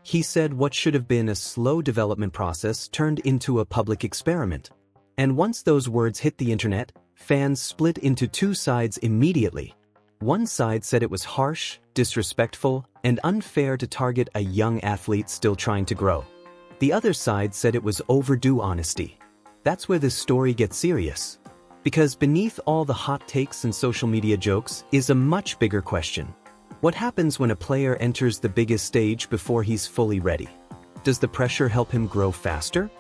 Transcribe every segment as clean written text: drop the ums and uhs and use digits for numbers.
He said what should have been a slow development process turned into a public experiment. And once those words hit the internet, fans split into two sides immediately. One side said it was harsh, disrespectful, and unfair to target a young athlete still trying to grow. The other side said it was overdue honesty. That's where this story gets serious. Because beneath all the hot takes and social media jokes is a much bigger question. What happens when a player enters the biggest stage before he's fully ready? Does the pressure help him grow faster?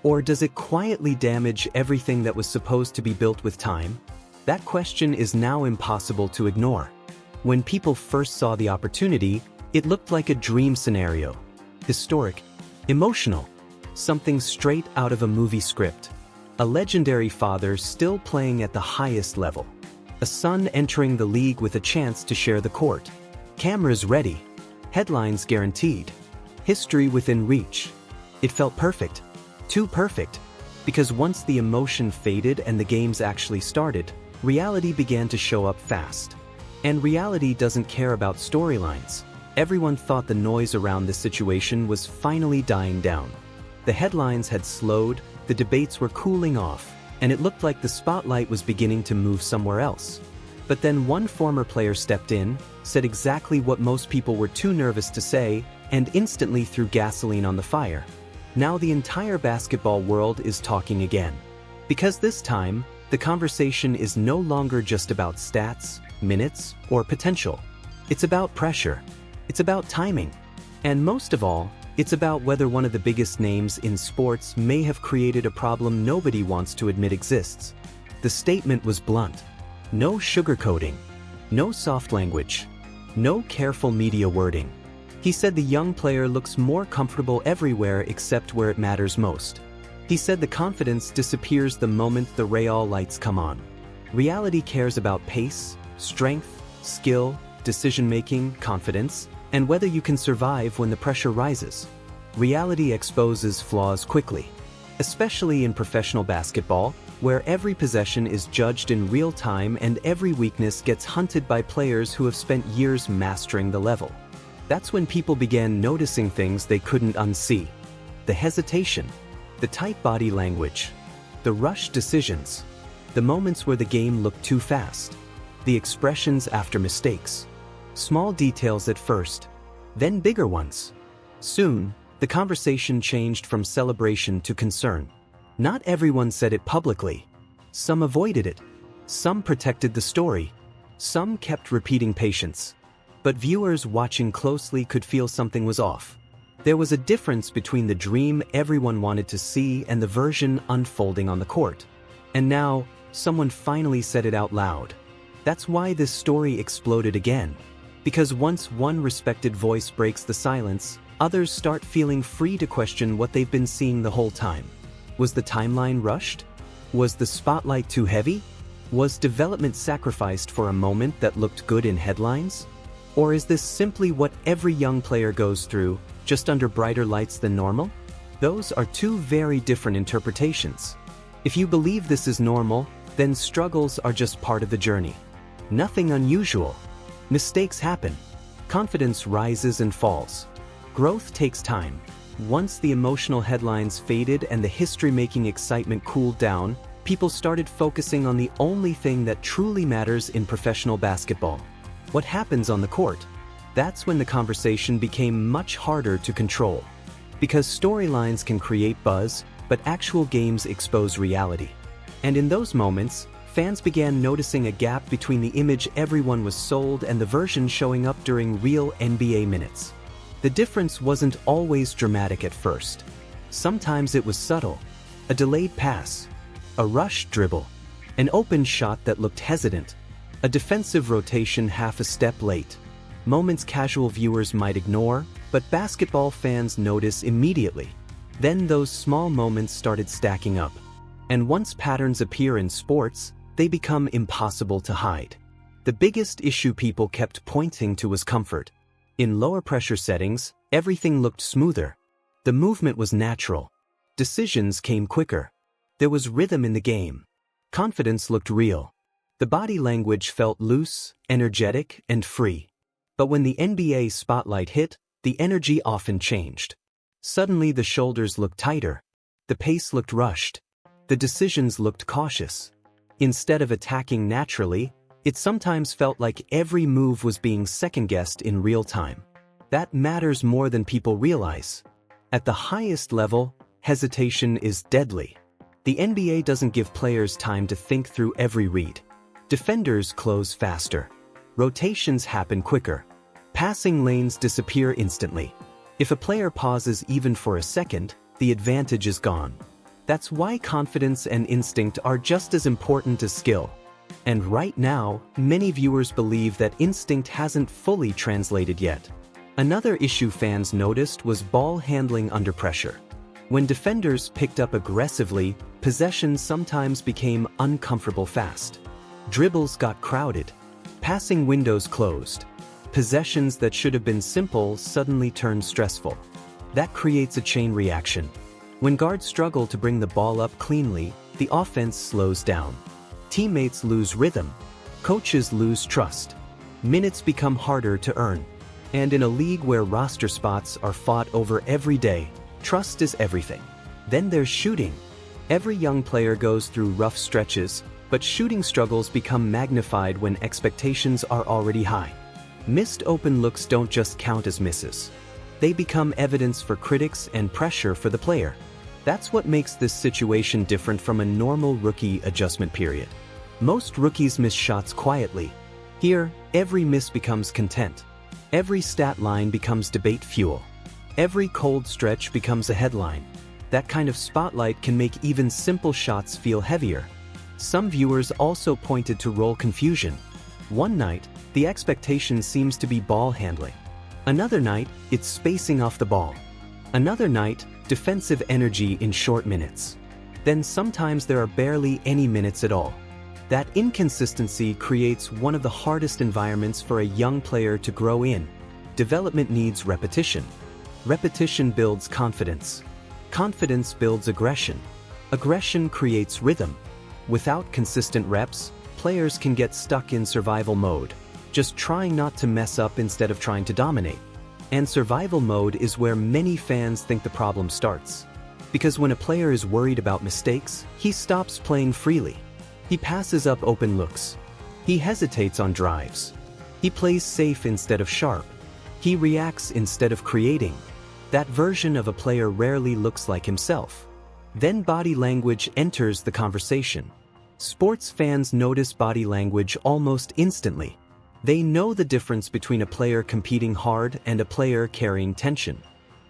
Or does it quietly damage everything that was supposed to be built with time? That question is now impossible to ignore. When people first saw the opportunity, it looked like a dream scenario. Historic, emotional, something straight out of a movie script. A legendary father still playing at the highest level. A son entering the league with a chance to share the court. Cameras ready. Headlines guaranteed. History within reach. It felt perfect. Too perfect. Because once the emotion faded and the games actually started, reality began to show up fast. And reality doesn't care about storylines. Everyone thought the noise around this situation was finally dying down. The headlines had slowed, the debates were cooling off, and it looked like the spotlight was beginning to move somewhere else. But then one former player stepped in, said exactly what most people were too nervous to say, and instantly threw gasoline on the fire. Now the entire basketball world is talking again. Because this time, the conversation is no longer just about stats, minutes, or potential. It's about pressure. It's about timing. And most of all, it's about whether one of the biggest names in sports may have created a problem nobody wants to admit exists. The statement was blunt. No sugarcoating. No soft language. No careful media wording. He said the young player looks more comfortable everywhere except where it matters most. He said the confidence disappears the moment the Real lights come on. Reality cares about pace, strength, skill, decision-making, confidence, and whether you can survive when the pressure rises. Reality exposes flaws quickly, especially in professional basketball, where every possession is judged in real time and every weakness gets hunted by players who have spent years mastering the level. That's when people began noticing things they couldn't unsee. The hesitation, the tight body language, the rushed decisions, the moments where the game looked too fast, the expressions after mistakes. Small details at first, then bigger ones. Soon, the conversation changed from celebration to concern. Not everyone said it publicly. Some avoided it. Some protected the story. Some kept repeating patience. But viewers watching closely could feel something was off. There was a difference between the dream everyone wanted to see and the version unfolding on the court. And now, someone finally said it out loud. That's why this story exploded again. Because once one respected voice breaks the silence, others start feeling free to question what they've been seeing the whole time. Was the timeline rushed? Was the spotlight too heavy? Was development sacrificed for a moment that looked good in headlines? Or is this simply what every young player goes through, just under brighter lights than normal? Those are two very different interpretations. If you believe this is normal, then struggles are just part of the journey. Nothing unusual. Mistakes happen. Confidence rises and falls. Growth takes time. Once the emotional headlines faded and the history-making excitement cooled down, people started focusing on the only thing that truly matters in professional basketball. What happens on the court? That's when the conversation became much harder to control. Because storylines can create buzz, but actual games expose reality. And in those moments, fans began noticing a gap between the image everyone was sold and the version showing up during real NBA minutes. The difference wasn't always dramatic at first. Sometimes it was subtle. A delayed pass, a rushed dribble, an open shot that looked hesitant, a defensive rotation half a step late. Moments casual viewers might ignore, but basketball fans notice immediately. Then those small moments started stacking up. And once patterns appear in sports, they become impossible to hide. The biggest issue people kept pointing to was comfort. In lower pressure settings, everything looked smoother. The movement was natural. Decisions came quicker. There was rhythm in the game. Confidence looked real. The body language felt loose, energetic, and free. But when the NBA spotlight hit, the energy often changed. Suddenly the shoulders looked tighter. The pace looked rushed. The decisions looked cautious. Instead of attacking naturally, it sometimes felt like every move was being second-guessed in real time. That matters more than people realize. At the highest level, hesitation is deadly. The NBA doesn't give players time to think through every read. Defenders close faster. Rotations happen quicker. Passing lanes disappear instantly. If a player pauses even for a second, the advantage is gone. That's why confidence and instinct are just as important as skill. And right now, many viewers believe that instinct hasn't fully translated yet. Another issue fans noticed was ball handling under pressure. When defenders picked up aggressively, possessions sometimes became uncomfortable fast. Dribbles got crowded. Passing windows closed. Possessions that should have been simple suddenly turned stressful. That creates a chain reaction. When guards struggle to bring the ball up cleanly, the offense slows down. Teammates lose rhythm. Coaches lose trust. Minutes become harder to earn. And in a league where roster spots are fought over every day, trust is everything. Then there's shooting. Every young player goes through rough stretches, but shooting struggles become magnified when expectations are already high. Missed open looks don't just count as misses. They become evidence for critics and pressure for the player. That's what makes this situation different from a normal rookie adjustment period. Most rookies miss shots quietly. Here, every miss becomes content. Every stat line becomes debate fuel. Every cold stretch becomes a headline. That kind of spotlight can make even simple shots feel heavier. Some viewers also pointed to role confusion. One night, the expectation seems to be ball handling. Another night, it's spacing off the ball. Another night, defensive energy in short minutes. Then sometimes there are barely any minutes at all. That inconsistency creates one of the hardest environments for a young player to grow in. Development needs repetition. Repetition builds confidence. Confidence builds aggression. Aggression creates rhythm. Without consistent reps, players can get stuck in survival mode, just trying not to mess up instead of trying to dominate. And survival mode is where many fans think the problem starts. Because when a player is worried about mistakes, he stops playing freely. He passes up open looks. He hesitates on drives. He plays safe instead of sharp. He reacts instead of creating. That version of a player rarely looks like himself. Then body language enters the conversation. Sports fans notice body language almost instantly. They know the difference between a player competing hard and a player carrying tension.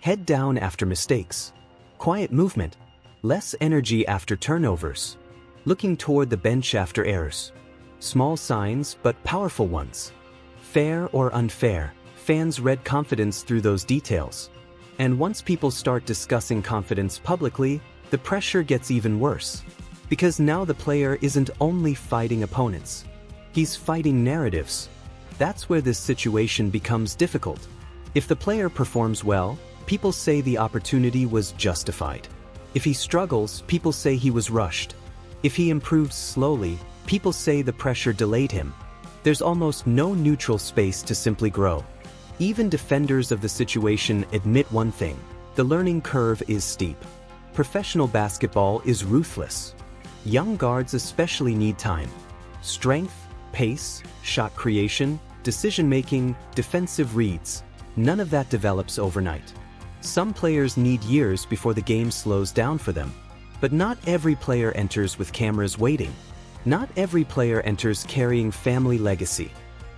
Head down after mistakes. Quiet movement. Less energy after turnovers. Looking toward the bench after errors. Small signs but powerful ones. Fair or unfair, fans read confidence through those details. And once people start discussing confidence publicly, the pressure gets even worse. Because now the player isn't only fighting opponents. He's fighting narratives. That's where this situation becomes difficult. If the player performs well, people say the opportunity was justified. If he struggles, people say he was rushed. If he improves slowly, people say the pressure delayed him. There's almost no neutral space to simply grow. Even defenders of the situation admit one thing: the learning curve is steep. Professional basketball is ruthless. Young guards especially need time. Strength, pace, shot creation, decision-making, defensive reads. None of that develops overnight. Some players need years before the game slows down for them. But not every player enters with cameras waiting. Not every player enters carrying family legacy.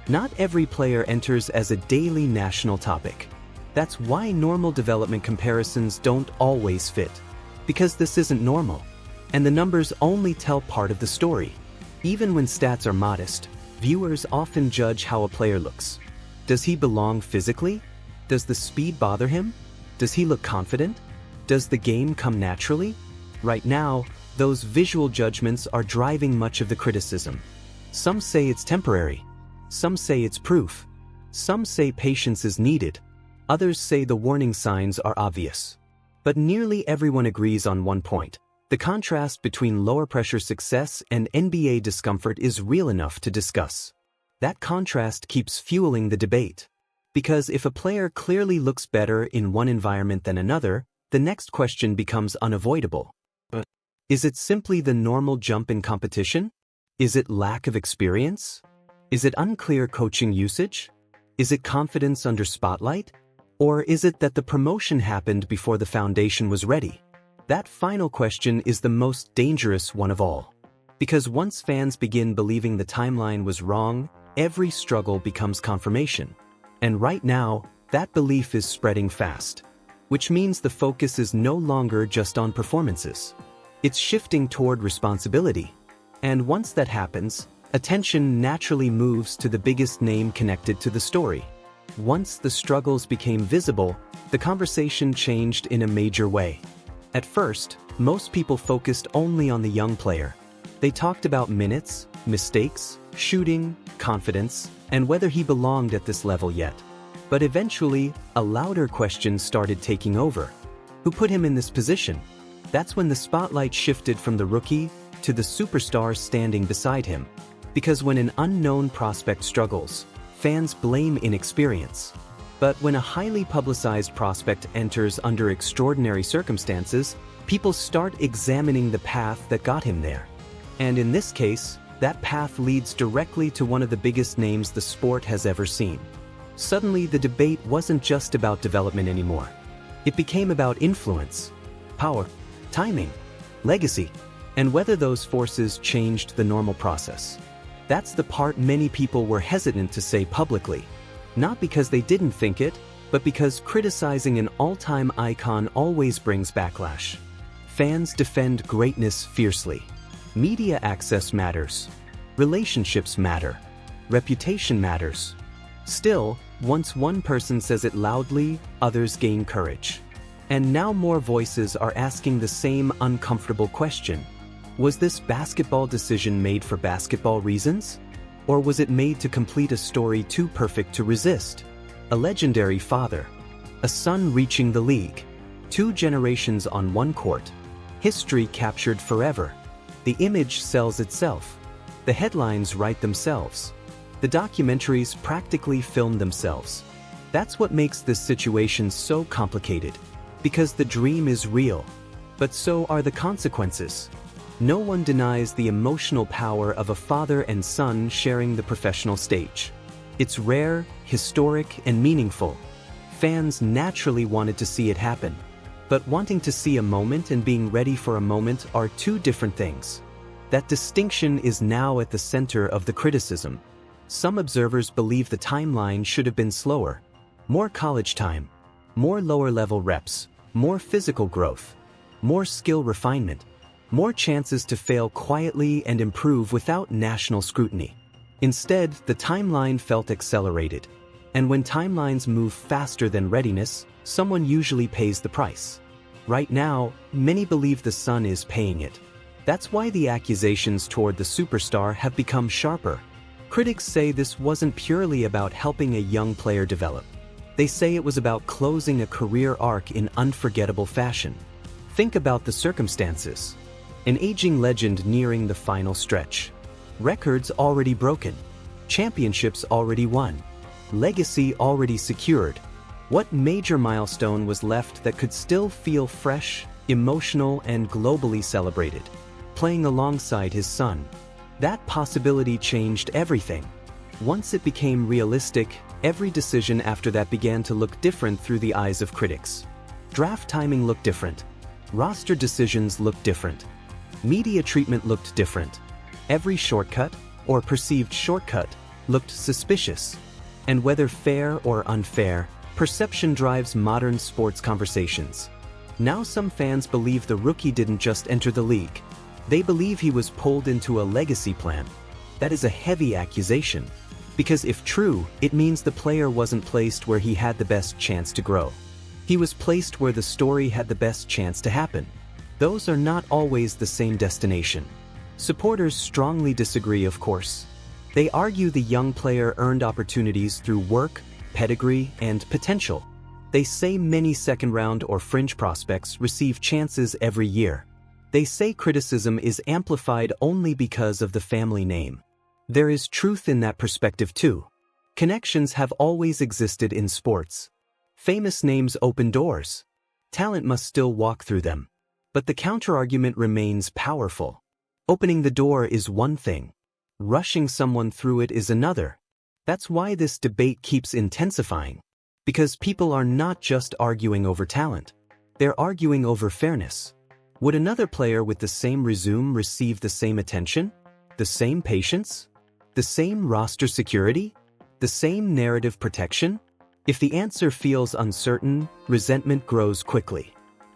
Not every player enters as a daily national topic. That's why normal development comparisons don't always fit. Because this isn't normal. And the numbers only tell part of the story. Even when stats are modest, viewers often judge how a player looks. Does he belong physically? Does the speed bother him? Does he look confident? Does the game come naturally? Right now, those visual judgments are driving much of the criticism. Some say it's temporary. Some say it's proof. Some say patience is needed. Others say the warning signs are obvious. But nearly everyone agrees on one point. The contrast between lower-pressure success and NBA discomfort is real enough to discuss. That contrast keeps fueling the debate. Because if a player clearly looks better in one environment than another, the next question becomes unavoidable. But is it simply the normal jump in competition? Is it lack of experience? Is it unclear coaching usage? Is it confidence under spotlight? Or is it that the promotion happened before the foundation was ready? That final question is the most dangerous one of all. Because once fans begin believing the timeline was wrong, every struggle becomes confirmation. And right now, that belief is spreading fast. Which means the focus is no longer just on performances. It's shifting toward responsibility. And once that happens, attention naturally moves to the biggest name connected to the story. Once the struggles became visible, the conversation changed in a major way. At first, most people focused only on the young player. They talked about minutes, mistakes, shooting, confidence, and whether he belonged at this level yet. But eventually, a louder question started taking over. Who put him in this position? That's when the spotlight shifted from the rookie to the superstar standing beside him. Because when an unknown prospect struggles, fans blame inexperience. But when a highly publicized prospect enters under extraordinary circumstances, people start examining the path that got him there. And in this case, that path leads directly to one of the biggest names the sport has ever seen. Suddenly, the debate wasn't just about development anymore. It became about influence, power, timing, legacy, and whether those forces changed the normal process. That's the part many people were hesitant to say publicly. Not because they didn't think it, but because criticizing an all-time icon always brings backlash. Fans defend greatness fiercely. Media access matters. Relationships matter. Reputation matters. Still, once one person says it loudly, others gain courage. And now more voices are asking the same uncomfortable question. Was this basketball decision made for basketball reasons? Or was it made to complete a story too perfect to resist? A legendary father. A son reaching the league. 2 generations on one court. History captured forever. The image sells itself. The headlines write themselves. The documentaries practically film themselves. That's what makes this situation so complicated. Because the dream is real. But so are the consequences. No one denies the emotional power of a father and son sharing the professional stage. It's rare, historic, and meaningful. Fans naturally wanted to see it happen. But wanting to see a moment and being ready for a moment are 2 different things. That distinction is now at the center of the criticism. Some observers believe the timeline should have been slower. More college time. More lower-level reps. More physical growth. More skill refinement. More chances to fail quietly and improve without national scrutiny. Instead, the timeline felt accelerated. And when timelines move faster than readiness, someone usually pays the price. Right now, many believe the son is paying it. That's why the accusations toward the superstar have become sharper. Critics say this wasn't purely about helping a young player develop. They say it was about closing a career arc in unforgettable fashion. Think about the circumstances. An aging legend nearing the final stretch. Records already broken. Championships already won. Legacy already secured. What major milestone was left that could still feel fresh, emotional, and globally celebrated? Playing alongside his son. That possibility changed everything. Once it became realistic, every decision after that began to look different through the eyes of critics. Draft timing looked different. Roster decisions looked different. Media treatment looked different. Every shortcut, or perceived shortcut, looked suspicious. And whether fair or unfair, perception drives modern sports conversations. Now some fans believe the rookie didn't just enter the league. They believe he was pulled into a legacy plan. That is a heavy accusation. Because if true, it means the player wasn't placed where he had the best chance to grow. He was placed where the story had the best chance to happen. Those are not always the same destination. Supporters strongly disagree, of course. They argue the young player earned opportunities through work, pedigree, and potential. They say many second-round or fringe prospects receive chances every year. They say criticism is amplified only because of the family name. There is truth in that perspective too. Connections have always existed in sports. Famous names open doors. Talent must still walk through them. But the counterargument remains powerful. Opening the door is one thing. Rushing someone through it is another. That's why this debate keeps intensifying. Because people are not just arguing over talent. They're arguing over fairness. Would another player with the same resume receive the same attention? The same patience? The same roster security? The same narrative protection? If the answer feels uncertain, resentment grows quickly.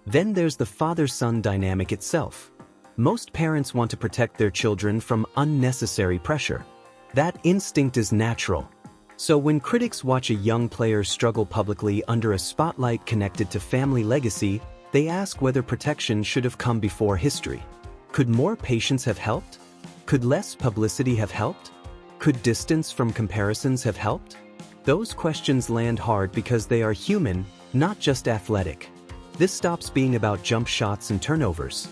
Then there's the father-son dynamic itself. Most parents want to protect their children from unnecessary pressure. That instinct is natural. So when critics watch a young player struggle publicly under a spotlight connected to family legacy, they ask whether protection should have come before history. Could more patience have helped? Could less publicity have helped? Could distance from comparisons have helped? Those questions land hard because they are human, not just athletic. This stops being about jump shots and turnovers.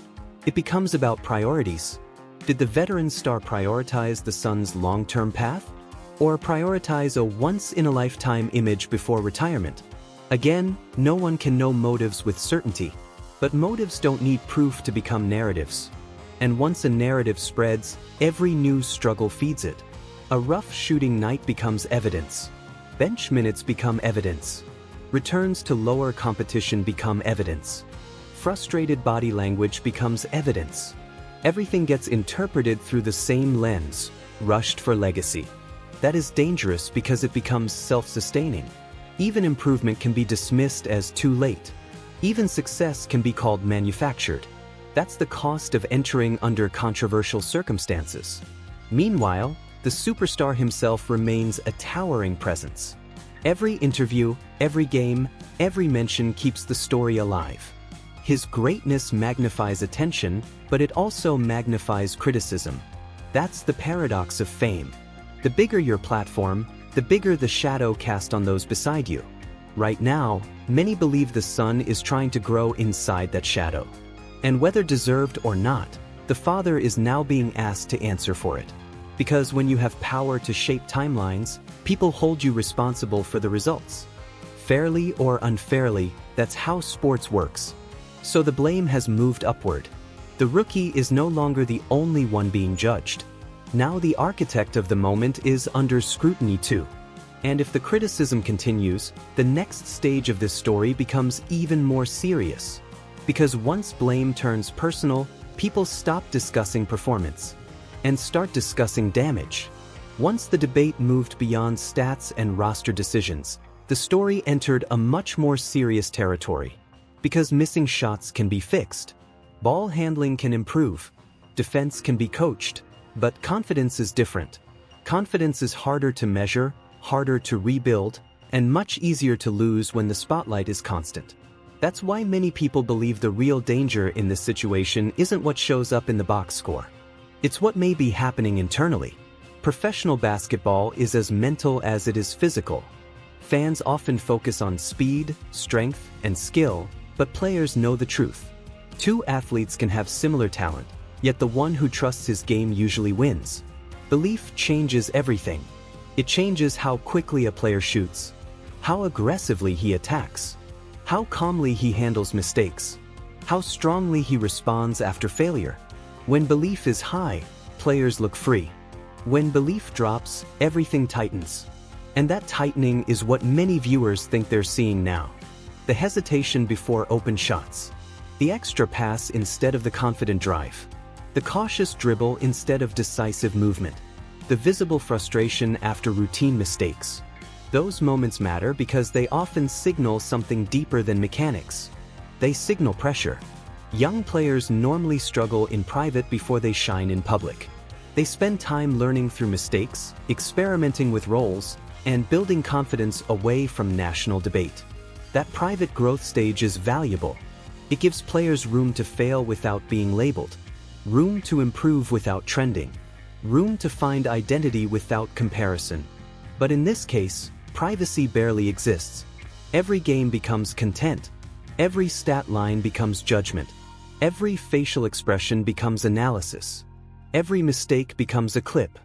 It becomes about priorities. Did the veteran star prioritize the son's long-term path? Or prioritize a once-in-a-lifetime image before retirement? Again, no one can know motives with certainty. But motives don't need proof to become narratives. And once a narrative spreads, every news struggle feeds it. A rough shooting night becomes evidence. Bench minutes become evidence. Returns to lower competition become evidence. Frustrated body language becomes evidence. Everything gets interpreted through the same lens, rushed for legacy. That is dangerous because it becomes self-sustaining. Even improvement can be dismissed as too late. Even success can be called manufactured. That's the cost of entering under controversial circumstances. Meanwhile, the superstar himself remains a towering presence. Every interview, every game, every mention keeps the story alive. His greatness magnifies attention, but it also magnifies criticism. That's the paradox of fame. The bigger your platform, the bigger the shadow cast on those beside you. Right now, many believe the sun is trying to grow inside that shadow. And whether deserved or not, the father is now being asked to answer for it. Because when you have power to shape timelines, people hold you responsible for the results. Fairly or unfairly, that's how sports works. So the blame has moved upward. The rookie is no longer the only one being judged. Now the architect of the moment is under scrutiny too. And if the criticism continues, the next stage of this story becomes even more serious. Because once blame turns personal, people stop discussing performance and start discussing damage. Once the debate moved beyond stats and roster decisions, the story entered a much more serious territory. Because missing shots can be fixed, ball handling can improve, defense can be coached, but confidence is different. Confidence is harder to measure, harder to rebuild, and much easier to lose when the spotlight is constant. That's why many people believe the real danger in this situation isn't what shows up in the box score. It's what may be happening internally. Professional basketball is as mental as it is physical. Fans often focus on speed, strength, and skill, but players know the truth. Two athletes can have similar talent, yet the one who trusts his game usually wins. Belief changes everything. It changes how quickly a player shoots, how aggressively he attacks, how calmly he handles mistakes, how strongly he responds after failure. When belief is high, players look free. When belief drops, everything tightens. And that tightening is what many viewers think they're seeing now. The hesitation before open shots. The extra pass instead of the confident drive. The cautious dribble instead of decisive movement. The visible frustration after routine mistakes. Those moments matter because they often signal something deeper than mechanics. They signal pressure. Young players normally struggle in private before they shine in public. They spend time learning through mistakes, experimenting with roles, and building confidence away from national debate. That private growth stage is valuable. It gives players room to fail without being labeled, room to improve without trending, room to find identity without comparison. But in this case, privacy barely exists. Every game becomes content. Every stat line becomes judgment. Every facial expression becomes analysis. Every mistake becomes a clip.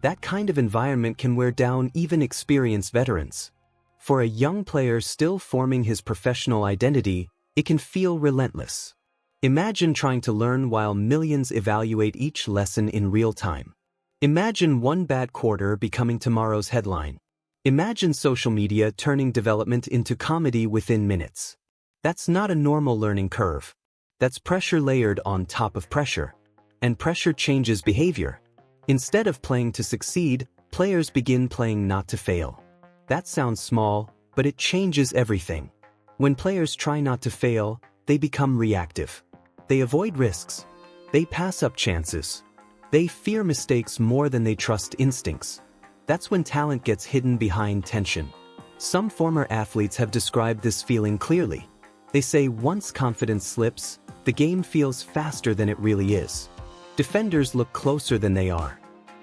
That kind of environment can wear down even experienced veterans. For a young player still forming his professional identity, it can feel relentless. Imagine trying to learn while millions evaluate each lesson in real time. Imagine one bad quarter becoming tomorrow's headline. Imagine social media turning development into comedy within minutes. That's not a normal learning curve. That's pressure layered on top of pressure. And pressure changes behavior. Instead of playing to succeed, players begin playing not to fail. That sounds small, but it changes everything. When players try not to fail, they become reactive. They avoid risks. They pass up chances. They fear mistakes more than they trust instincts. That's when talent gets hidden behind tension. Some former athletes have described this feeling clearly. They say once confidence slips, the game feels faster than it really is. Defenders look closer than they are.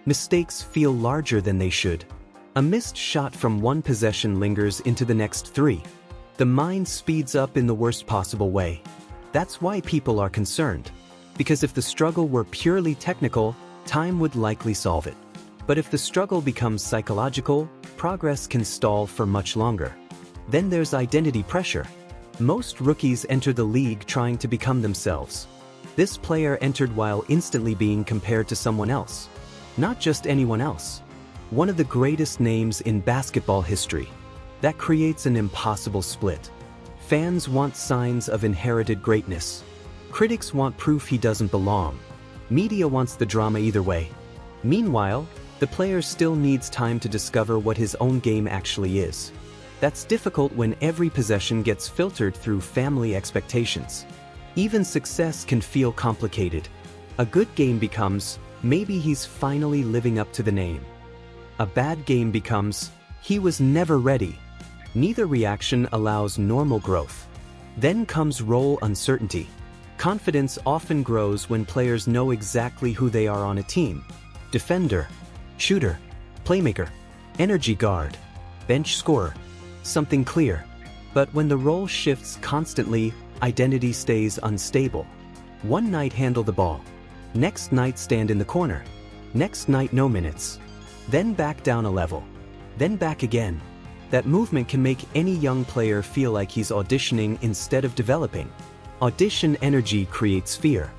Mistakes feel larger than they should. A missed shot from one possession lingers into the next three. The mind speeds up in the worst possible way. That's why people are concerned. Because if the struggle were purely technical, time would likely solve it. But if the struggle becomes psychological, progress can stall for much longer. Then there's identity pressure. Most rookies enter the league trying to become themselves. This player entered while instantly being compared to someone else. Not just anyone else. One of the greatest names in basketball history. That creates an impossible split. Fans want signs of inherited greatness. Critics want proof he doesn't belong. Media wants the drama either way. Meanwhile, the player still needs time to discover what his own game actually is. That's difficult when every possession gets filtered through family expectations. Even success can feel complicated. A good game becomes, maybe he's finally living up to the name. A bad game becomes, he was never ready. Neither reaction allows normal growth. Then comes role uncertainty. Confidence often grows when players know exactly who they are on a team. Defender, shooter, playmaker, energy guard, bench scorer. Something clear. But when the role shifts constantly, identity stays unstable. One night handle the ball. Next night stand in the corner. Next night no minutes. Then back down a level. Then back again. That movement can make any young player feel like he's auditioning instead of developing. Audition energy creates fear.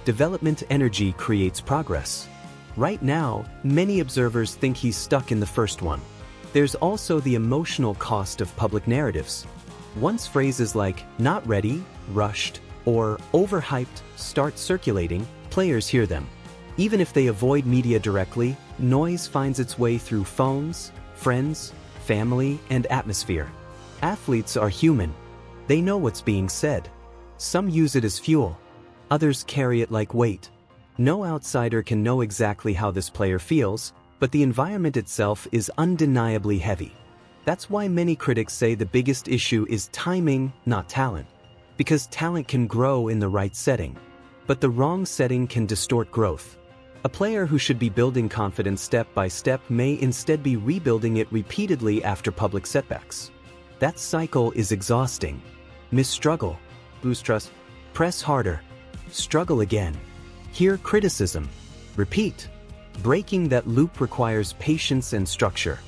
Development energy creates progress. Right now, many observers think he's stuck in the first one. There's also the emotional cost of public narratives. Once phrases like not ready, rushed, or overhyped start circulating, players hear them. Even if they avoid media directly, noise finds its way through phones, friends, family, and atmosphere. Athletes are human. They know what's being said. Some use it as fuel. Others carry it like weight. No outsider can know exactly how this player feels, but the environment itself is undeniably heavy. That's why many critics say the biggest issue is timing, not talent. Because talent can grow in the right setting. But the wrong setting can distort growth. A player who should be building confidence step by step may instead be rebuilding it repeatedly after public setbacks. That cycle is exhausting. Struggle, lose trust, press harder, struggle again. Hear criticism, repeat. Breaking that loop requires patience and structure.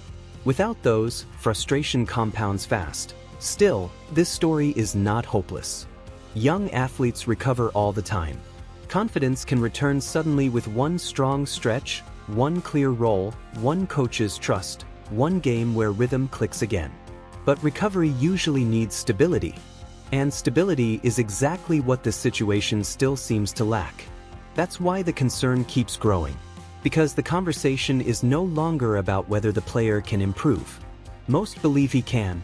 Without those, frustration compounds fast. Still, this story is not hopeless. Young athletes recover all the time. Confidence can return suddenly with one strong stretch, one clear role, one coach's trust, one game where rhythm clicks again. But recovery usually needs stability. And stability is exactly what this situation still seems to lack. That's why the concern keeps growing. Because the conversation is no longer about whether the player can improve. Most believe he can.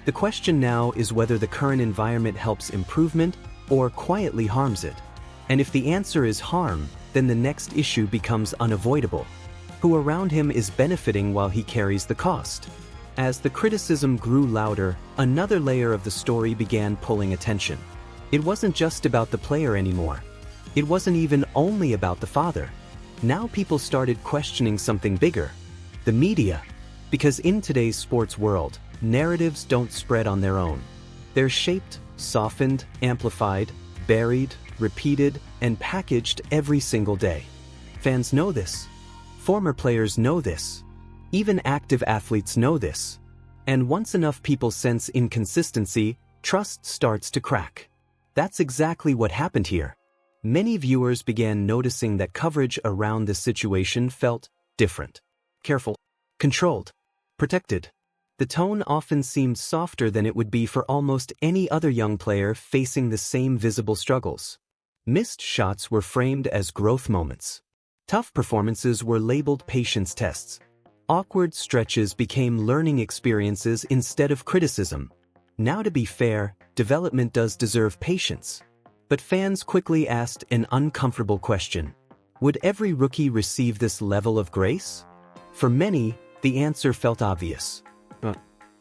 The question now is whether the current environment helps improvement or quietly harms it. And if the answer is harm, then the next issue becomes unavoidable. Who around him is benefiting while he carries the cost? As the criticism grew louder, another layer of the story began pulling attention. It wasn't just about the player anymore. It wasn't even only about the father. Now people started questioning something bigger. The media. Because in today's sports world, narratives don't spread on their own. They're shaped, softened, amplified, buried, repeated, and packaged every single day. Fans know this. Former players know this. Even active athletes know this. And once enough people sense inconsistency, trust starts to crack. That's exactly what happened here. Many viewers began noticing that coverage around the situation felt different. Careful, controlled, protected. The tone often seemed softer than it would be for almost any other young player facing the same visible struggles. Missed shots were framed as growth moments. Tough performances were labeled patience tests. Awkward stretches became learning experiences instead of criticism. Now, to be fair, development does deserve patience. But fans quickly asked an uncomfortable question. Would every rookie receive this level of grace? For many, the answer felt obvious.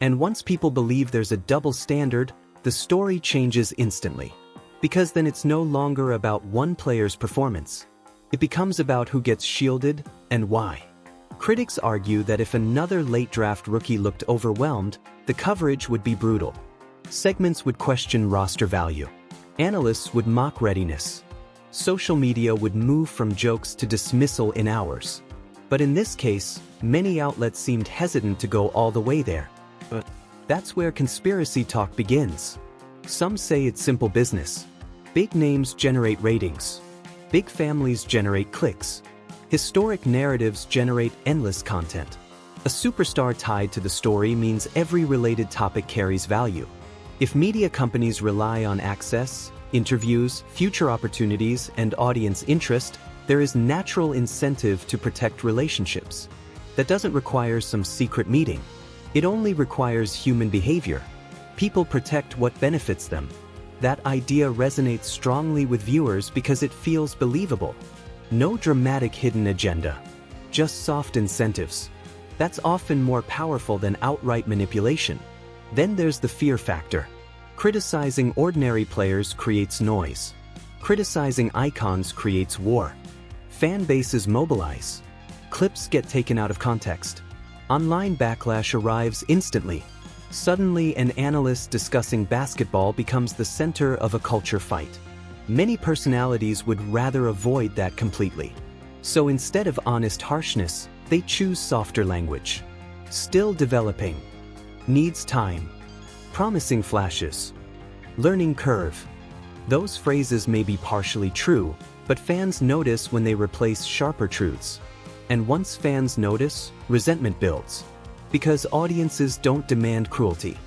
And once people believe there's a double standard, the story changes instantly. Because then it's no longer about one player's performance. It becomes about who gets shielded and why. Critics argue that if another late draft rookie looked overwhelmed, the coverage would be brutal. Segments would question roster value. Analysts would mock readiness. Social media would move from jokes to dismissal in hours. But in this case, many outlets seemed hesitant to go all the way there. But that's where conspiracy talk begins. Some say it's simple business. Big names generate ratings. Big families generate clicks. Historic narratives generate endless content. A superstar tied to the story means every related topic carries value. If media companies rely on access, interviews, future opportunities, and audience interest, there is natural incentive to protect relationships. That doesn't require some secret meeting. It only requires human behavior. People protect what benefits them. That idea resonates strongly with viewers because it feels believable. No dramatic hidden agenda. Just soft incentives. That's often more powerful than outright manipulation. Then there's the fear factor. Criticizing ordinary players creates noise. Criticizing icons creates war. Fan bases mobilize. Clips get taken out of context. Online backlash arrives instantly. Suddenly, an analyst discussing basketball becomes the center of a culture fight. Many personalities would rather avoid that completely. So instead of honest harshness, they choose softer language. Still developing. Needs time. Promising flashes. Learning curve. Those phrases may be partially true, but fans notice when they replace sharper truths. And once fans notice, resentment builds. Because audiences don't demand cruelty.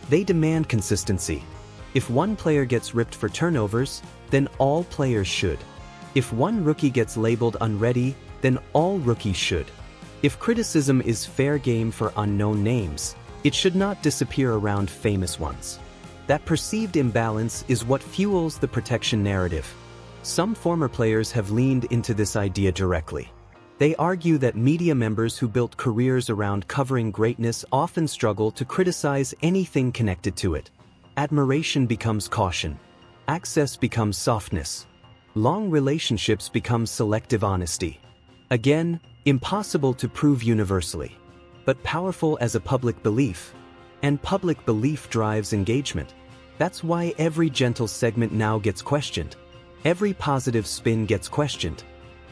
They demand consistency. If one player gets ripped for turnovers, then all players should. If one rookie gets labeled unready, then all rookies should. If criticism is fair game for unknown names, it should not disappear around famous ones. That perceived imbalance is what fuels the protection narrative. Some former players have leaned into this idea directly. They argue that media members who built careers around covering greatness often struggle to criticize anything connected to it. Admiration becomes caution. Access becomes softness. Long relationships become selective honesty. Again, impossible to prove universally, but powerful as a public belief. And public belief drives engagement. That's why every gentle segment now gets questioned. Every positive spin gets questioned.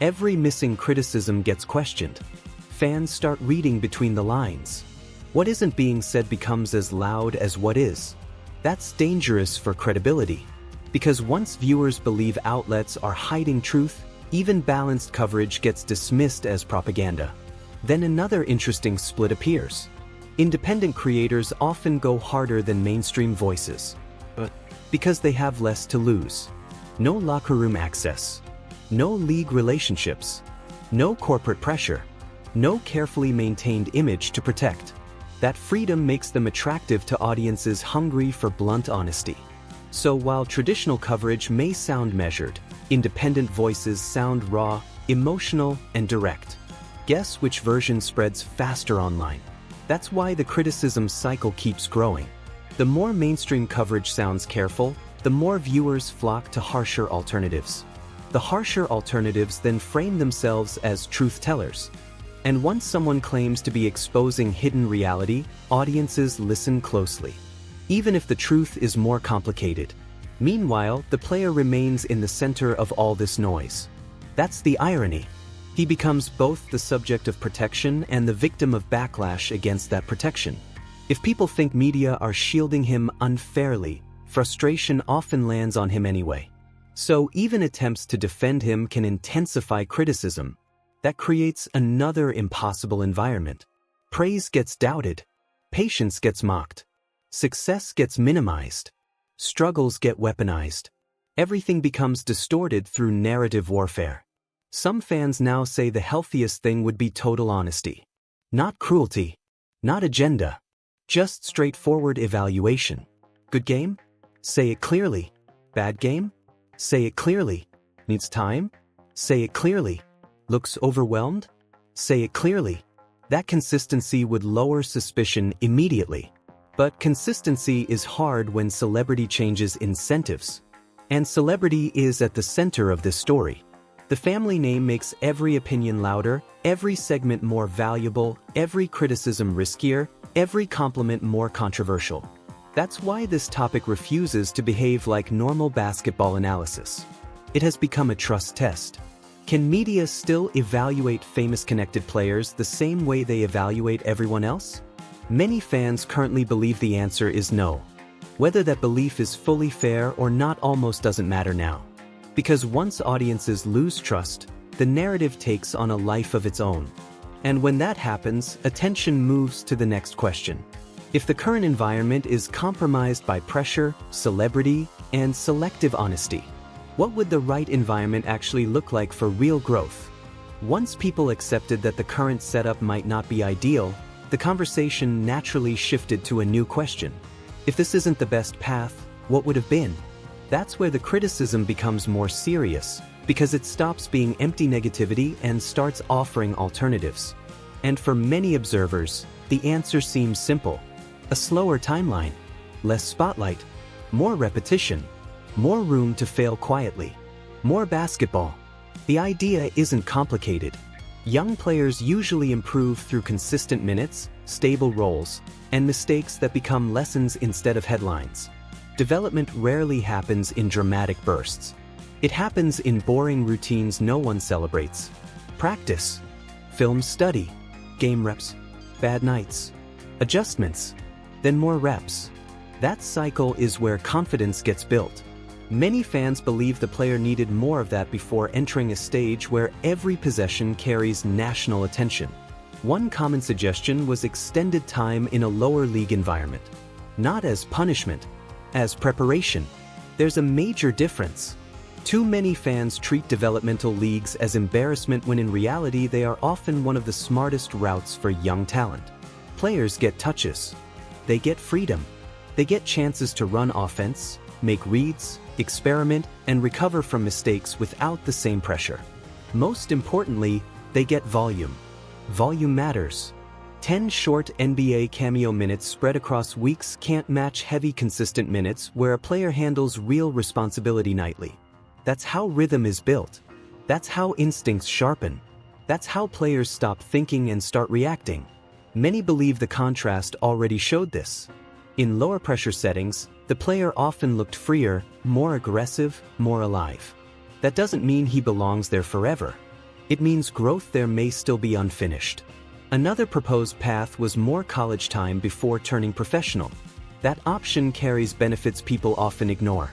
Every missing criticism gets questioned. Fans start reading between the lines. What isn't being said becomes as loud as what is. That's dangerous for credibility. Because once viewers believe outlets are hiding truth, even balanced coverage gets dismissed as propaganda. Then another interesting split appears. Independent creators often go harder than mainstream voices. But because they have less to lose. No locker room access. No league relationships. No corporate pressure. No carefully maintained image to protect. That freedom makes them attractive to audiences hungry for blunt honesty. So while traditional coverage may sound measured, independent voices sound raw, emotional, and direct. Guess which version spreads faster online? That's why the criticism cycle keeps growing. The more mainstream coverage sounds careful, the more viewers flock to harsher alternatives. The harsher alternatives then frame themselves as truth tellers. And once someone claims to be exposing hidden reality, audiences listen closely. Even if the truth is more complicated. Meanwhile, the player remains in the center of all this noise. That's the irony. He becomes both the subject of protection and the victim of backlash against that protection. If people think media are shielding him unfairly, frustration often lands on him anyway. So even attempts to defend him can intensify criticism. That creates another impossible environment. Praise gets doubted. Patience gets mocked. Success gets minimized. Struggles get weaponized. Everything becomes distorted through narrative warfare. Some fans now say the healthiest thing would be total honesty. Not cruelty. Not agenda. Just straightforward evaluation. Good game? Say it clearly. Bad game? Say it clearly. Needs time? Say it clearly. Looks overwhelmed? Say it clearly. That consistency would lower suspicion immediately. But consistency is hard when celebrity changes incentives. And celebrity is at the center of this story. The family name makes every opinion louder, every segment more valuable, every criticism riskier, every compliment more controversial. That's why this topic refuses to behave like normal basketball analysis. It has become a trust test. Can media still evaluate famous connected players the same way they evaluate everyone else? Many fans currently believe the answer is no. Whether that belief is fully fair or not almost doesn't matter now. Because once audiences lose trust, the narrative takes on a life of its own. And when that happens, attention moves to the next question. If the current environment is compromised by pressure, celebrity, and selective honesty, what would the right environment actually look like for real growth? Once people accepted that the current setup might not be ideal, the conversation naturally shifted to a new question. If this isn't the best path, what would have been? That's where the criticism becomes more serious, because it stops being empty negativity and starts offering alternatives. And for many observers, the answer seems simple. A slower timeline, less spotlight, more repetition, more room to fail quietly, more basketball. The idea isn't complicated. Young players usually improve through consistent minutes, stable roles, and mistakes that become lessons instead of headlines. Development rarely happens in dramatic bursts. It happens in boring routines no one celebrates. Practice, film study, game reps, bad nights, adjustments, then more reps. That cycle is where confidence gets built. Many fans believe the player needed more of that before entering a stage where every possession carries national attention. One common suggestion was extended time in a lower league environment. Not as punishment, as preparation. There's a major difference. Too many fans treat developmental leagues as embarrassment when in reality they are often one of the smartest routes for young talent. Players get touches. They get freedom. They get chances to run offense, make reads, experiment, and recover from mistakes without the same pressure. Most importantly, they get volume. Volume matters. 10 short NBA cameo minutes spread across weeks can't match heavy consistent minutes where a player handles real responsibility nightly. That's how rhythm is built. That's how instincts sharpen. That's how players stop thinking and start reacting. Many believe the contrast already showed this. In lower pressure settings, the player often looked freer, more aggressive, more alive. That doesn't mean he belongs there forever. It means growth there may still be unfinished. Another proposed path was more college time before turning professional. That option carries benefits people often ignore.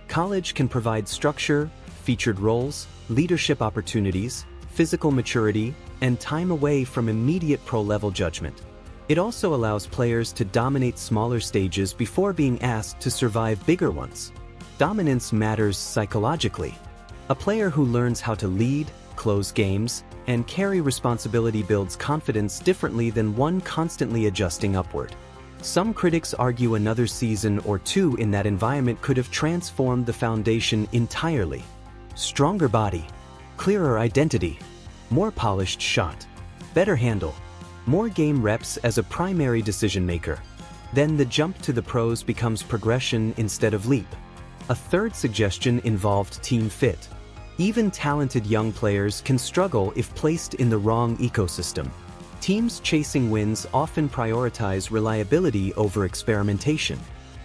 College can provide structure, featured roles, leadership opportunities, physical maturity, and time away from immediate pro-level judgment. It also allows players to dominate smaller stages before being asked to survive bigger ones. Dominance matters psychologically. A player who learns how to lead, close games, and carry responsibility builds confidence differently than one constantly adjusting upward. Some critics argue another season or two in that environment could have transformed the foundation entirely. Stronger body, clearer identity, more polished shot, better handle, more game reps as a primary decision maker. Then the jump to the pros becomes progression instead of leap. A third suggestion involved team fit. Even talented young players can struggle if placed in the wrong ecosystem. Teams chasing wins often prioritize reliability over experimentation.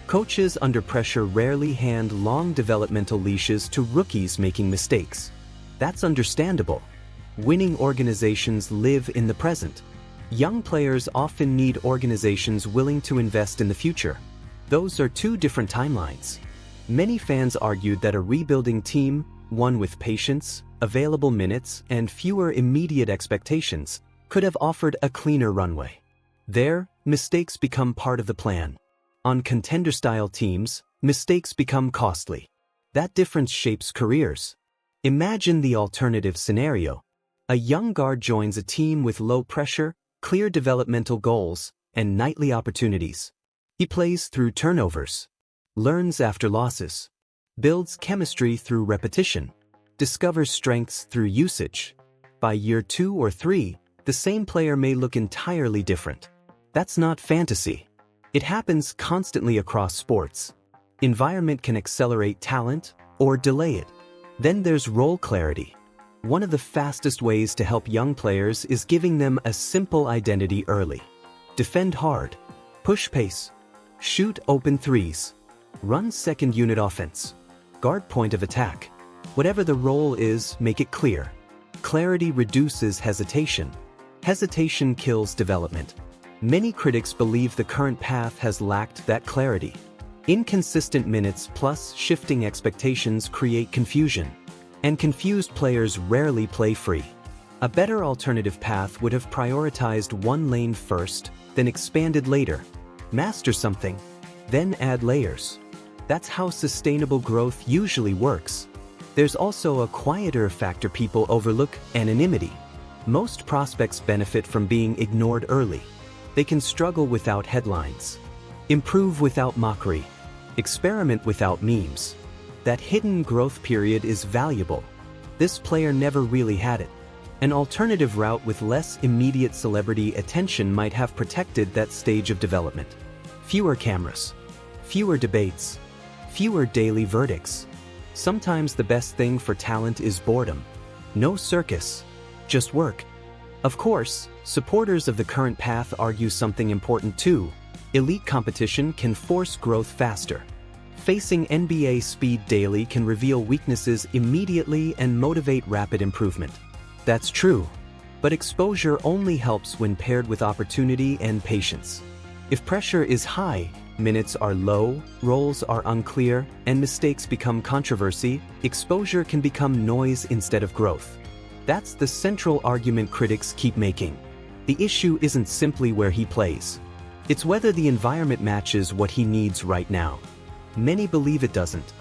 Coaches under pressure rarely hand long developmental leashes to rookies making mistakes. That's understandable. Winning organizations live in the present. Young players often need organizations willing to invest in the future. Those are two different timelines. Many fans argued that a rebuilding team, one with patience, available minutes, and fewer immediate expectations, could have offered a cleaner runway. There, mistakes become part of the plan. On contender-style teams, mistakes become costly. That difference shapes careers. Imagine the alternative scenario. A young guard joins a team with low pressure, clear developmental goals, and nightly opportunities. He plays through turnovers, learns after losses, builds chemistry through repetition, discovers strengths through usage. By year 2 or 3, the same player may look entirely different. That's not fantasy. It happens constantly across sports. Environment can accelerate talent or delay it. Then there's role clarity. One of the fastest ways to help young players is giving them a simple identity early. Defend hard, push pace, shoot open threes, run second unit offense, guard point of attack. Whatever the role is, make it clear. Clarity reduces hesitation. Hesitation kills development. Many critics believe the current path has lacked that clarity. Inconsistent minutes plus shifting expectations create confusion. And confused players rarely play free. A better alternative path would have prioritized one lane first, then expanded later. Master something, then add layers. That's how sustainable growth usually works. There's also a quieter factor people overlook: anonymity. Most prospects benefit from being ignored early. They can struggle without headlines, improve without mockery, experiment without memes. That hidden growth period is valuable. This player never really had it. An alternative route with less immediate celebrity attention might have protected that stage of development. Fewer cameras, fewer debates, fewer daily verdicts. Sometimes the best thing for talent is boredom. No circus, just work. Of course, supporters of the current path argue something important too. Elite competition can force growth faster. Facing NBA speed daily can reveal weaknesses immediately and motivate rapid improvement. That's true, but exposure only helps when paired with opportunity and patience. If pressure is high, minutes are low, roles are unclear, and mistakes become controversy, exposure can become noise instead of growth. That's the central argument critics keep making. The issue isn't simply where he plays. It's whether the environment matches what he needs right now. Many believe it doesn't,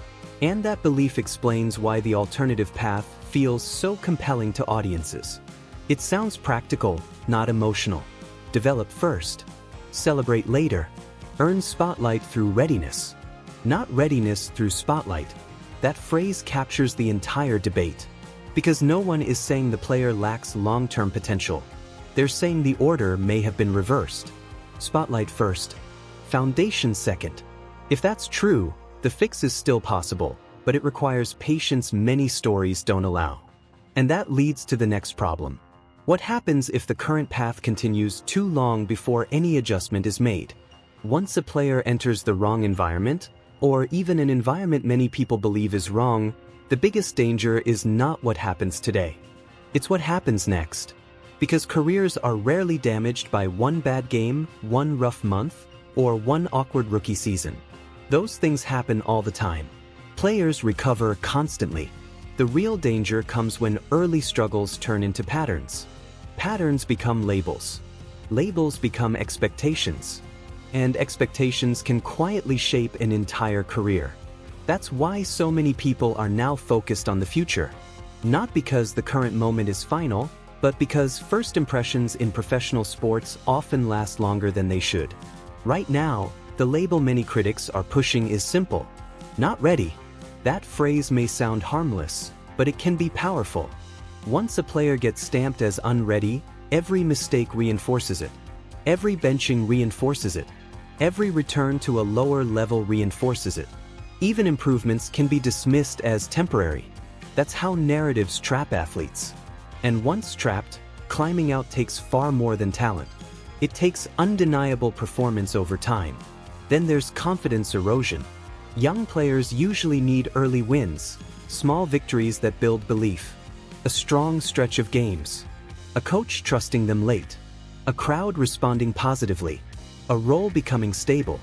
and that belief explains why the alternative path feels so compelling to audiences. It sounds practical, not emotional. Develop first, celebrate later, earn spotlight through readiness, not readiness through spotlight. That phrase captures the entire debate, because no one is saying the player lacks long-term potential. They're saying the order may have been reversed. Spotlight first, foundation second. If that's true, the fix is still possible, but it requires patience many stories don't allow. And that leads to the next problem. What happens if the current path continues too long before any adjustment is made? Once a player enters the wrong environment, or even an environment many people believe is wrong, the biggest danger is not what happens today. It's what happens next. Because careers are rarely damaged by one bad game, one rough month, or one awkward rookie season. Those things happen all the time. Players recover constantly. The real danger comes when early struggles turn into patterns. Patterns become labels. Labels become expectations. And expectations can quietly shape an entire career. That's why so many people are now focused on the future. Not because the current moment is final, but because first impressions in professional sports often last longer than they should. Right now, the label many critics are pushing is simple: not ready. That phrase may sound harmless, but it can be powerful. Once a player gets stamped as unready, every mistake reinforces it. Every benching reinforces it. Every return to a lower level reinforces it. Even improvements can be dismissed as temporary. That's how narratives trap athletes. And once trapped, climbing out takes far more than talent. It takes undeniable performance over time. Then there's confidence erosion. Young players usually need early wins, small victories that build belief. A strong stretch of games. A coach trusting them late. A crowd responding positively. A role becoming stable.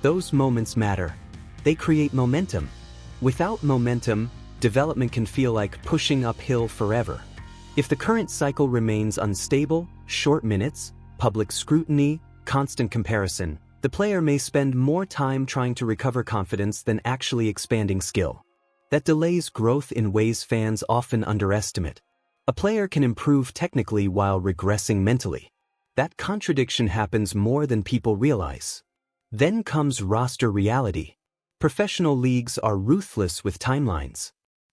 Those moments matter. They create momentum. Without momentum, development can feel like pushing uphill forever. If the current cycle remains unstable, short minutes, public scrutiny, constant comparison, the player may spend more time trying to recover confidence than actually expanding skill. That delays growth in ways fans often underestimate. A player can improve technically while regressing mentally. That contradiction happens more than people realize. Then comes roster reality. Professional leagues are ruthless with timelines.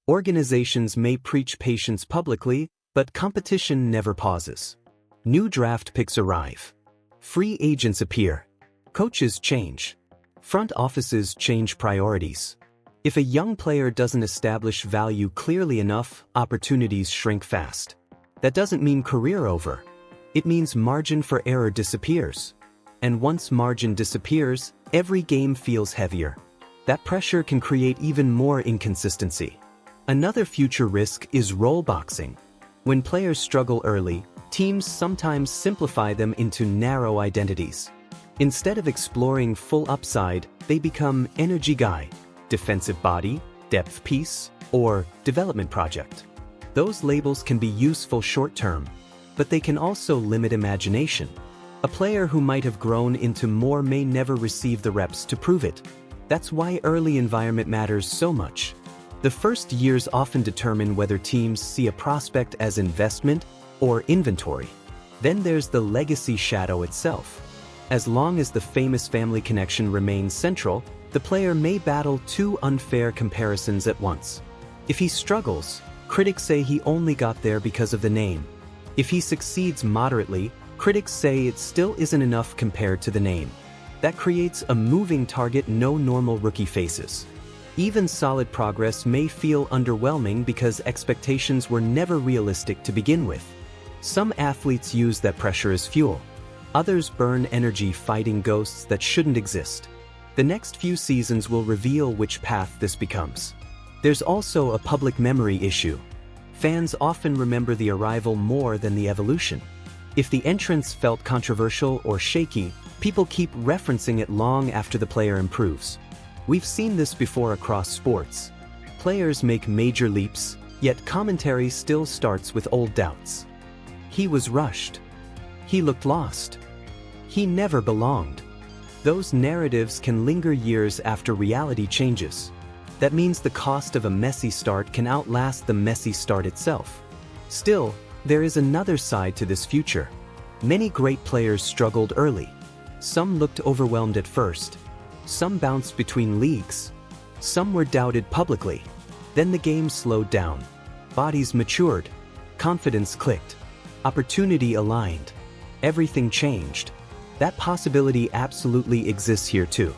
Organizations may preach patience publicly, but competition never pauses. New draft picks arrive. Free agents appear. Coaches change. Front offices change priorities. If a young player doesn't establish value clearly enough, opportunities shrink fast. That doesn't mean career over. It means margin for error disappears. And once margin disappears, every game feels heavier. That pressure can create even more inconsistency. Another future risk is role boxing. When players struggle early, teams sometimes simplify them into narrow identities. Instead of exploring full upside, they become energy guy, defensive body, depth piece, or development project. Those labels can be useful short-term, but they can also limit imagination. A player who might have grown into more may never receive the reps to prove it. That's why early environment matters so much. The first years often determine whether teams see a prospect as investment or inventory. Then there's the legacy shadow itself. As long as the famous family connection remains central, the player may battle two unfair comparisons at once. If he struggles, critics say he only got there because of the name. If he succeeds moderately, critics say it still isn't enough compared to the name. That creates a moving target no normal rookie faces. Even solid progress may feel underwhelming because expectations were never realistic to begin with. Some athletes use that pressure as fuel. Others burn energy fighting ghosts that shouldn't exist. The next few seasons will reveal which path this becomes. There's also a public memory issue. Fans often remember the arrival more than the evolution. If the entrance felt controversial or shaky, people keep referencing it long after the player improves. We've seen this before across sports. Players make major leaps, yet commentary still starts with old doubts. He was rushed. He looked lost. He never belonged. Those narratives can linger years after reality changes. That means the cost of a messy start can outlast the messy start itself. Still, there is another side to this future. Many great players struggled early. Some looked overwhelmed at first. Some bounced between leagues. Some were doubted publicly. Then the game slowed down. Bodies matured. Confidence clicked. Opportunity aligned. Everything changed. That possibility absolutely exists here too.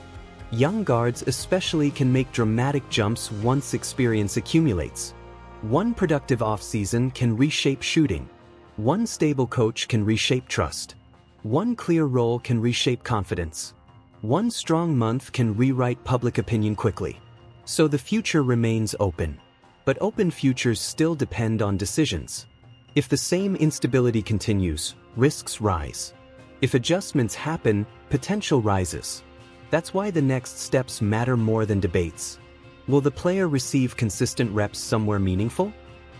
Young guards especially can make dramatic jumps once experience accumulates. One productive offseason can reshape shooting. One stable coach can reshape trust. One clear role can reshape confidence. One strong month can rewrite public opinion quickly. So the future remains open. But open futures still depend on decisions. If the same instability continues, risks rise. If adjustments happen, potential rises. That's why the next steps matter more than debates. Will the player receive consistent reps somewhere meaningful?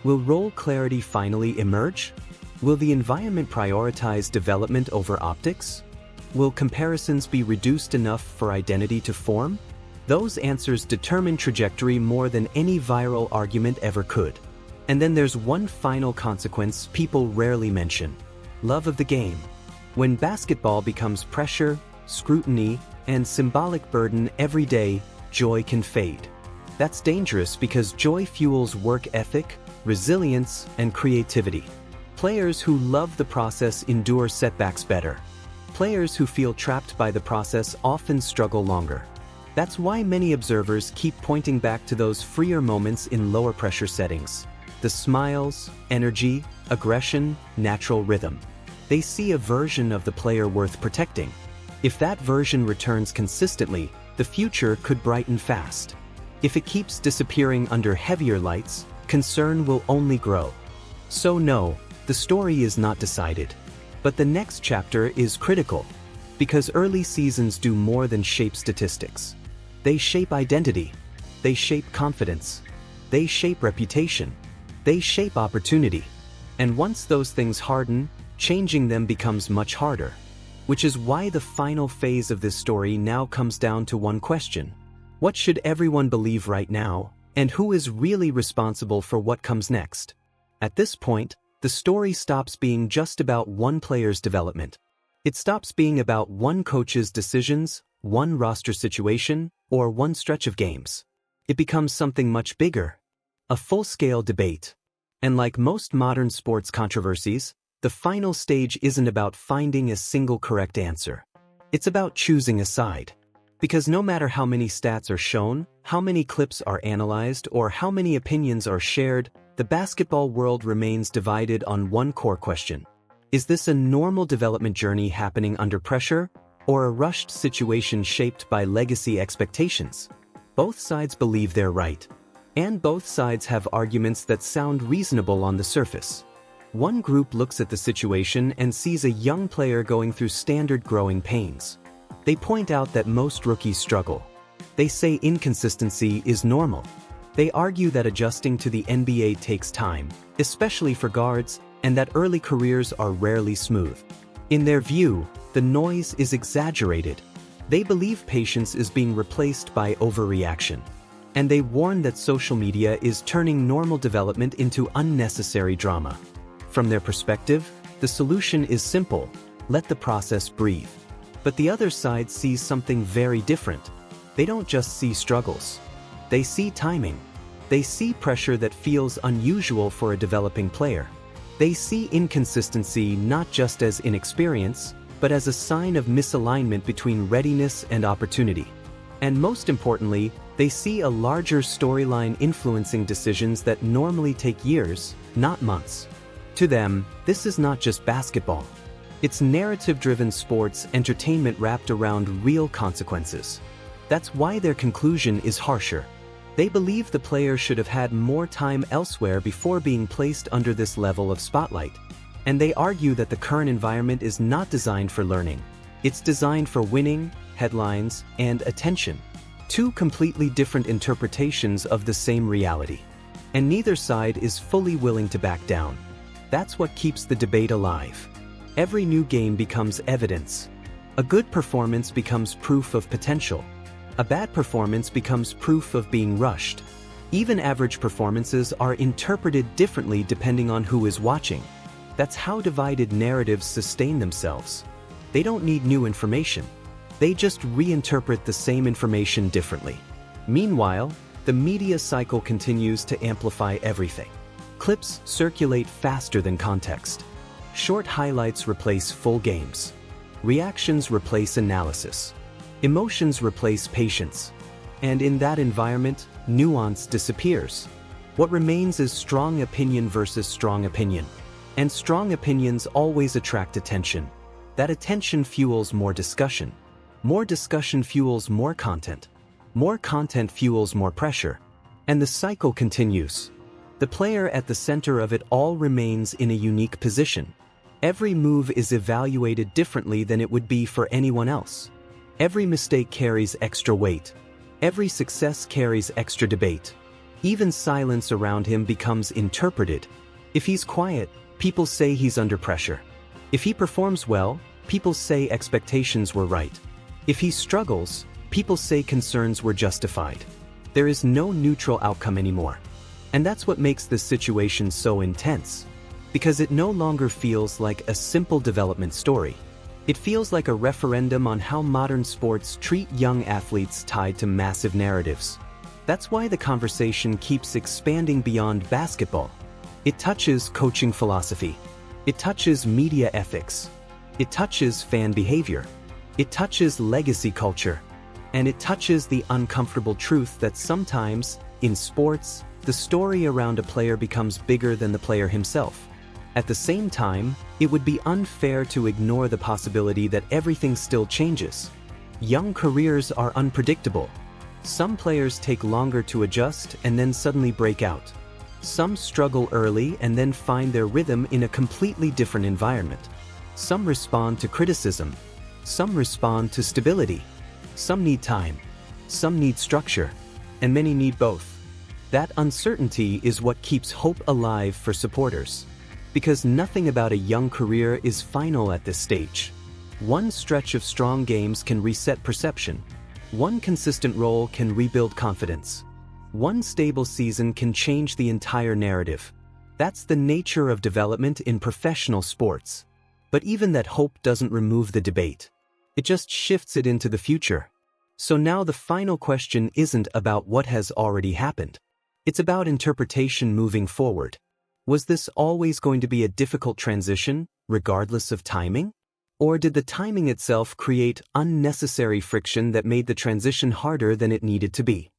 Will role clarity finally emerge? Will the environment prioritize development over optics? Will comparisons be reduced enough for identity to form? Those answers determine trajectory more than any viral argument ever could. And then there's one final consequence people rarely mention: love of the game. When basketball becomes pressure, scrutiny, and symbolic burden every day, joy can fade. That's dangerous because joy fuels work ethic, resilience, and creativity. Players who love the process endure setbacks better. Players who feel trapped by the process often struggle longer. That's why many observers keep pointing back to those freer moments in lower pressure settings. The smiles, energy, aggression, natural rhythm. They see a version of the player worth protecting. If that version returns consistently, the future could brighten fast. If it keeps disappearing under heavier lights, concern will only grow. So no, the story is not decided. But the next chapter is critical, because early seasons do more than shape statistics. They shape identity. They shape confidence. They shape reputation. They shape opportunity. And once those things harden, changing them becomes much harder. Which is why the final phase of this story now comes down to one question. What should everyone believe right now, and who is really responsible for what comes next? At this point, the story stops being just about one player's development. It stops being about one coach's decisions, one roster situation, or one stretch of games. It becomes something much bigger. A full-scale debate. And like most modern sports controversies, the final stage isn't about finding a single correct answer. It's about choosing a side. Because no matter how many stats are shown, how many clips are analyzed, or how many opinions are shared, the basketball world remains divided on one core question. Is this a normal development journey happening under pressure, or a rushed situation shaped by legacy expectations? Both sides believe they're right. And both sides have arguments that sound reasonable on the surface. One group looks at the situation and sees a young player going through standard growing pains. They point out that most rookies struggle. They say inconsistency is normal. They argue that adjusting to the NBA takes time, especially for guards, and that early careers are rarely smooth. In their view, the noise is exaggerated. They believe patience is being replaced by overreaction. And they warn that social media is turning normal development into unnecessary drama. From their perspective, the solution is simple: let the process breathe. But the other side sees something very different. They don't just see struggles. They see timing. They see pressure that feels unusual for a developing player. They see inconsistency not just as inexperience, but as a sign of misalignment between readiness and opportunity. And most importantly, they see a larger storyline influencing decisions that normally take years, not months. To them, this is not just basketball. It's narrative-driven sports entertainment wrapped around real consequences. That's why their conclusion is harsher. They believe the player should have had more time elsewhere before being placed under this level of spotlight. And they argue that the current environment is not designed for learning. It's designed for winning, headlines, and attention. Two completely different interpretations of the same reality. And neither side is fully willing to back down. That's what keeps the debate alive. Every new game becomes evidence. A good performance becomes proof of potential. A bad performance becomes proof of being rushed. Even average performances are interpreted differently depending on who is watching. That's how divided narratives sustain themselves. They don't need new information. They just reinterpret the same information differently. Meanwhile, the media cycle continues to amplify everything. Clips circulate faster than context. Short highlights replace full games. Reactions replace analysis. Emotions replace patience. And in that environment, nuance disappears. What remains is strong opinion versus strong opinion. And strong opinions always attract attention. That attention fuels more discussion. More discussion fuels more content. More content fuels more pressure. And the cycle continues. The player at the center of it all remains in a unique position. Every move is evaluated differently than it would be for anyone else. Every mistake carries extra weight. Every success carries extra debate. Even silence around him becomes interpreted. If he's quiet, people say he's under pressure. If he performs well, people say expectations were right. If he struggles, people say concerns were justified. There is no neutral outcome anymore. And that's what makes this situation so intense. Because it no longer feels like a simple development story. It feels like a referendum on how modern sports treat young athletes tied to massive narratives. That's why the conversation keeps expanding beyond basketball. It touches coaching philosophy. It touches media ethics. It touches fan behavior. It touches legacy culture. And it touches the uncomfortable truth that sometimes, in sports, the story around a player becomes bigger than the player himself. At the same time, it would be unfair to ignore the possibility that everything still changes. Young careers are unpredictable. Some players take longer to adjust and then suddenly break out. Some struggle early and then find their rhythm in a completely different environment. Some respond to criticism. Some respond to stability. Some need time. Some need structure. And many need both. That uncertainty is what keeps hope alive for supporters. Because nothing about a young career is final at this stage. One stretch of strong games can reset perception. One consistent role can rebuild confidence. One stable season can change the entire narrative. That's the nature of development in professional sports. But even that hope doesn't remove the debate. It just shifts it into the future. So now the final question isn't about what has already happened. It's about interpretation moving forward. Was this always going to be a difficult transition, regardless of timing? Or did the timing itself create unnecessary friction that made the transition harder than it needed to be?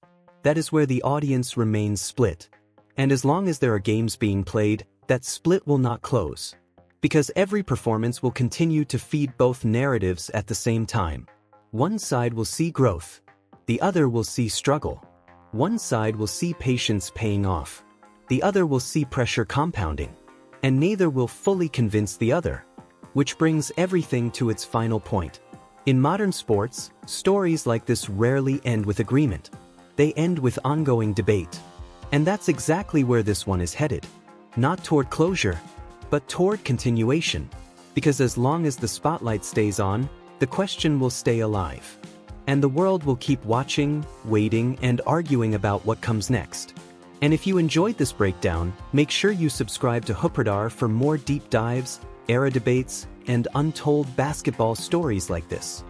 That is where the audience remains split. And as long as there are games being played, that split will not close. Because every performance will continue to feed both narratives at the same time. One side will see growth. The other will see struggle. One side will see patience paying off. The other will see pressure compounding. And neither will fully convince the other. Which brings everything to its final point. In modern sports, stories like this rarely end with agreement. They end with ongoing debate. And that's exactly where this one is headed. Not toward closure, but toward continuation. Because as long as the spotlight stays on, the question will stay alive. And the world will keep watching, waiting, and arguing about what comes next. And if you enjoyed this breakdown, make sure you subscribe to Hoopradar for more deep dives, era debates, and untold basketball stories like this.